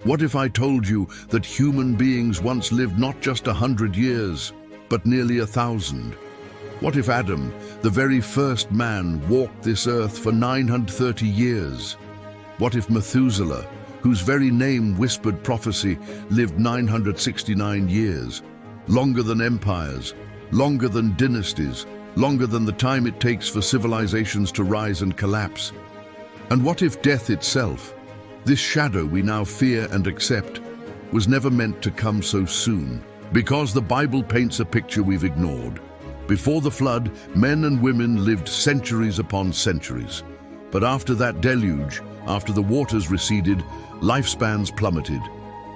What if I told you that human beings once lived not just 100 years, but nearly 1,000? What if Adam, the very first man, walked this earth for 930 years? What if Methuselah, whose very name whispered prophecy, lived 969 years? Longer than empires, longer than dynasties, longer than the time it takes for civilizations to rise and collapse. And what if death itself, this shadow we now fear and accept, was never meant to come so soon? Because the Bible paints a picture we've ignored. Before the flood, men and women lived centuries upon centuries. But after that deluge, after the waters receded, lifespans plummeted.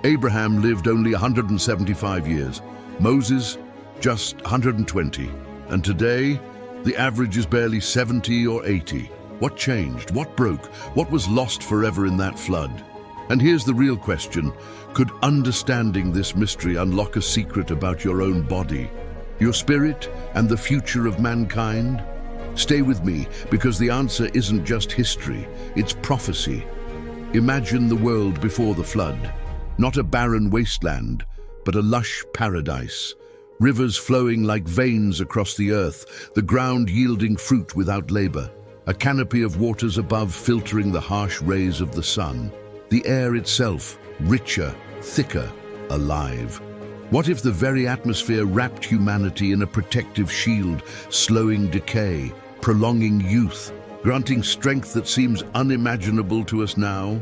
Abraham lived only 175 years. Moses, just 120. And today, the average is barely 70 or 80. What changed? What broke? What was lost forever in that flood? And here's the real question. Could understanding this mystery unlock a secret about your own body, your spirit, and the future of mankind? Stay with me, because the answer isn't just history, it's prophecy. Imagine the world before the flood. Not a barren wasteland, but a lush paradise. Rivers flowing like veins across the earth, the ground yielding fruit without labor. A canopy of waters above filtering the harsh rays of the sun. The air itself, richer, thicker, alive. What if the very atmosphere wrapped humanity in a protective shield, slowing decay, prolonging youth, granting strength that seems unimaginable to us now?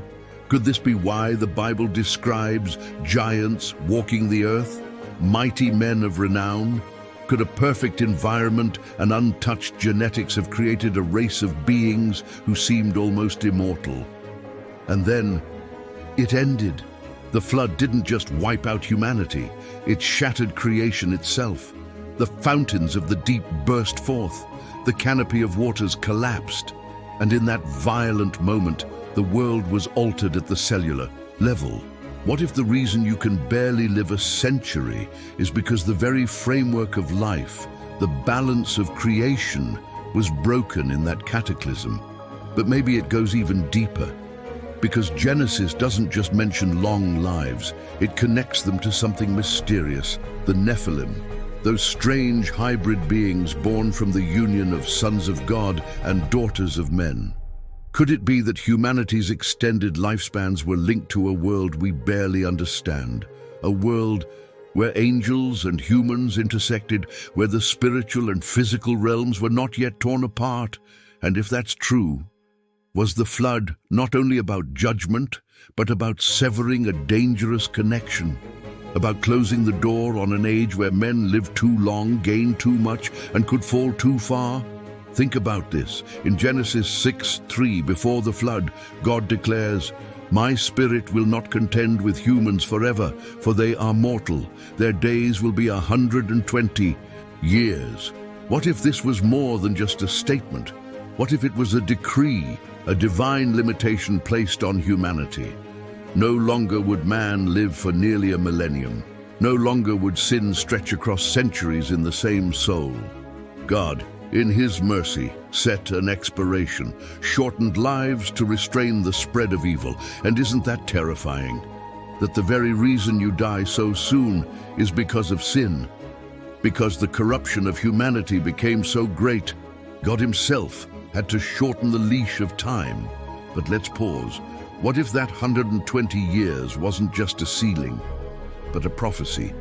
Could this be why the Bible describes giants walking the earth, mighty men of renown? Could a perfect environment and untouched genetics have created a race of beings who seemed almost immortal? And then, it ended. The flood didn't just wipe out humanity, it shattered creation itself. The fountains of the deep burst forth, the canopy of waters collapsed, and in that violent moment, the world was altered at the cellular level. What if the reason you can barely live a century is because the very framework of life, the balance of creation, was broken in that cataclysm? But maybe it goes even deeper. Because Genesis doesn't just mention long lives, it connects them to something mysterious, the Nephilim, those strange hybrid beings born from the union of sons of God and daughters of men. Could it be that humanity's extended lifespans were linked to a world we barely understand? A world where angels and humans intersected, where the spiritual and physical realms were not yet torn apart? And if that's true, was the flood not only about judgment, but about severing a dangerous connection? About closing the door on an age where men lived too long, gained too much, and could fall too far? Think about this. In Genesis 6:3, before the flood, God declares, "My spirit will not contend with humans forever, for they are mortal. Their days will be 120 years." What if this was more than just a statement? What if it was a decree, a divine limitation placed on humanity? No longer would man live for nearly a millennium. No longer would sin stretch across centuries in the same soul. God, in His mercy, set an expiration, shortened lives to restrain the spread of evil. And isn't that terrifying? That the very reason you die so soon is because of sin. Because the corruption of humanity became so great, God Himself had to shorten the leash of time. But let's pause. What if that 120 years wasn't just a ceiling, but a prophecy?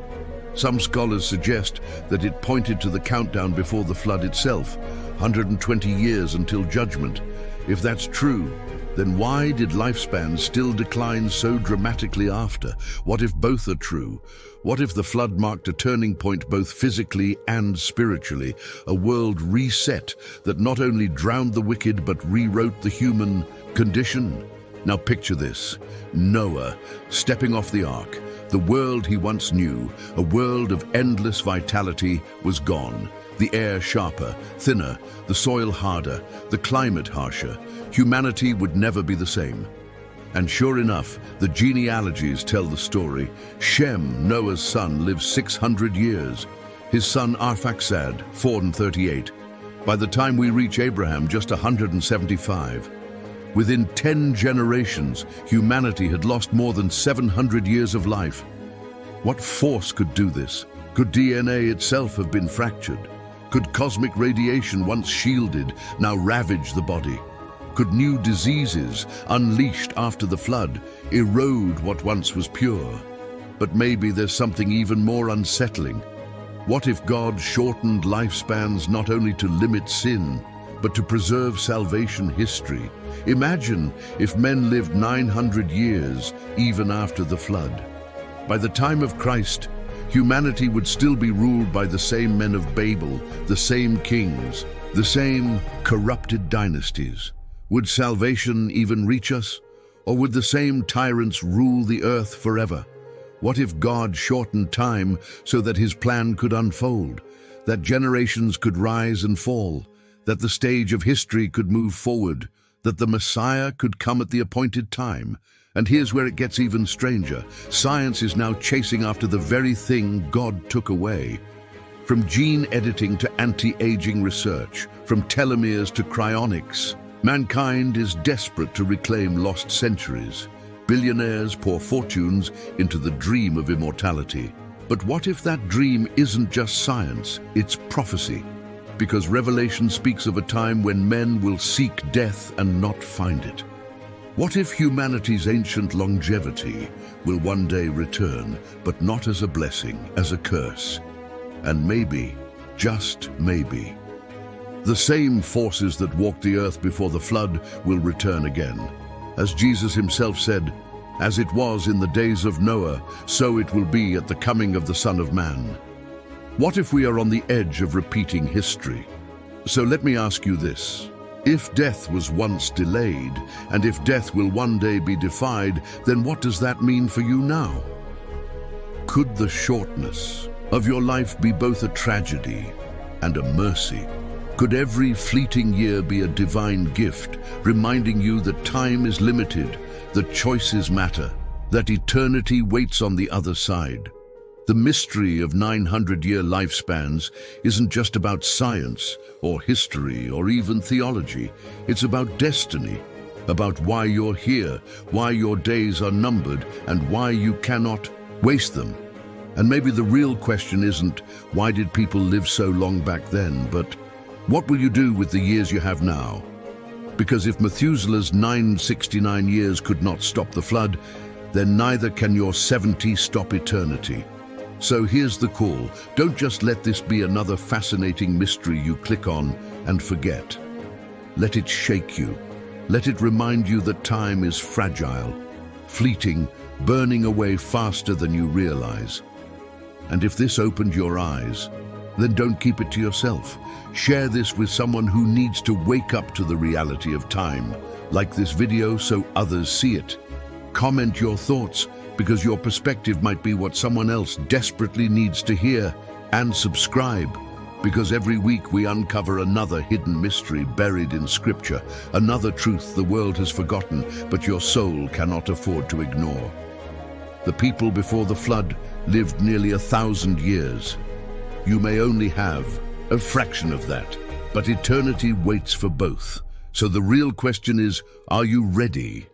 Some scholars suggest that it pointed to the countdown before the flood itself, 120 years until judgment. If that's true, then why did lifespans still decline so dramatically after? What if both are true? What if the flood marked a turning point both physically and spiritually, a world reset that not only drowned the wicked but rewrote the human condition? Now picture this: Noah stepping off the ark. The world he once knew, a world of endless vitality, was gone. The air sharper, thinner, the soil harder, the climate harsher. Humanity would never be the same. And sure enough, the genealogies tell the story. Shem, Noah's son, lived 600 years. His son Arphaxad, 438. By the time we reach Abraham, just 175. Within 10 generations, humanity had lost more than 700 years of life. What force could do this? Could DNA itself have been fractured? Could cosmic radiation, once shielded, now ravage the body? Could new diseases, unleashed after the flood, erode what once was pure? But maybe there's something even more unsettling. What if God shortened lifespans not only to limit sin, but to preserve salvation history? Imagine if men lived 900 years even after the flood. By the time of Christ, humanity would still be ruled by the same men of Babel, the same kings, the same corrupted dynasties. Would salvation even reach us? Or would the same tyrants rule the earth forever? What if God shortened time so that his plan could unfold, that generations could rise and fall, that the stage of history could move forward, that the Messiah could come at the appointed time? And here's where it gets even stranger. Science is now chasing after the very thing God took away. From gene editing to anti-aging research, from telomeres to cryonics, mankind is desperate to reclaim lost centuries. Billionaires pour fortunes into the dream of immortality. But what if that dream isn't just science, it's prophecy? Because Revelation speaks of a time when men will seek death and not find it. What if humanity's ancient longevity will one day return, but not as a blessing, as a curse? And maybe, just maybe, the same forces that walked the earth before the flood will return again. As Jesus himself said, "As it was in the days of Noah, so it will be at the coming of the Son of Man." What if we are on the edge of repeating history? So let me ask you this. If death was once delayed, and if death will one day be defied, then what does that mean for you now? Could the shortness of your life be both a tragedy and a mercy? Could every fleeting year be a divine gift, reminding you that time is limited, that choices matter, that eternity waits on the other side? The mystery of 900-year lifespans isn't just about science or history or even theology. It's about destiny, about why you're here, why your days are numbered, and why you cannot waste them. And maybe the real question isn't, why did people live so long back then, but what will you do with the years you have now? Because if Methuselah's 969 years could not stop the flood, then neither can your 70 stop eternity. So here's the call. Don't just let this be another fascinating mystery you click on and forget. Let it shake you. Let it remind you that time is fragile, fleeting, burning away faster than you realize. And if this opened your eyes, then don't keep it to yourself. Share this with someone who needs to wake up to the reality of time. Like this video so others see it. Comment your thoughts, because your perspective might be what someone else desperately needs to hear. And subscribe, because every week we uncover another hidden mystery buried in Scripture, another truth the world has forgotten, but your soul cannot afford to ignore. The people before the flood lived nearly 1,000 years. You may only have a fraction of that, but eternity waits for both. So the real question is, are you ready?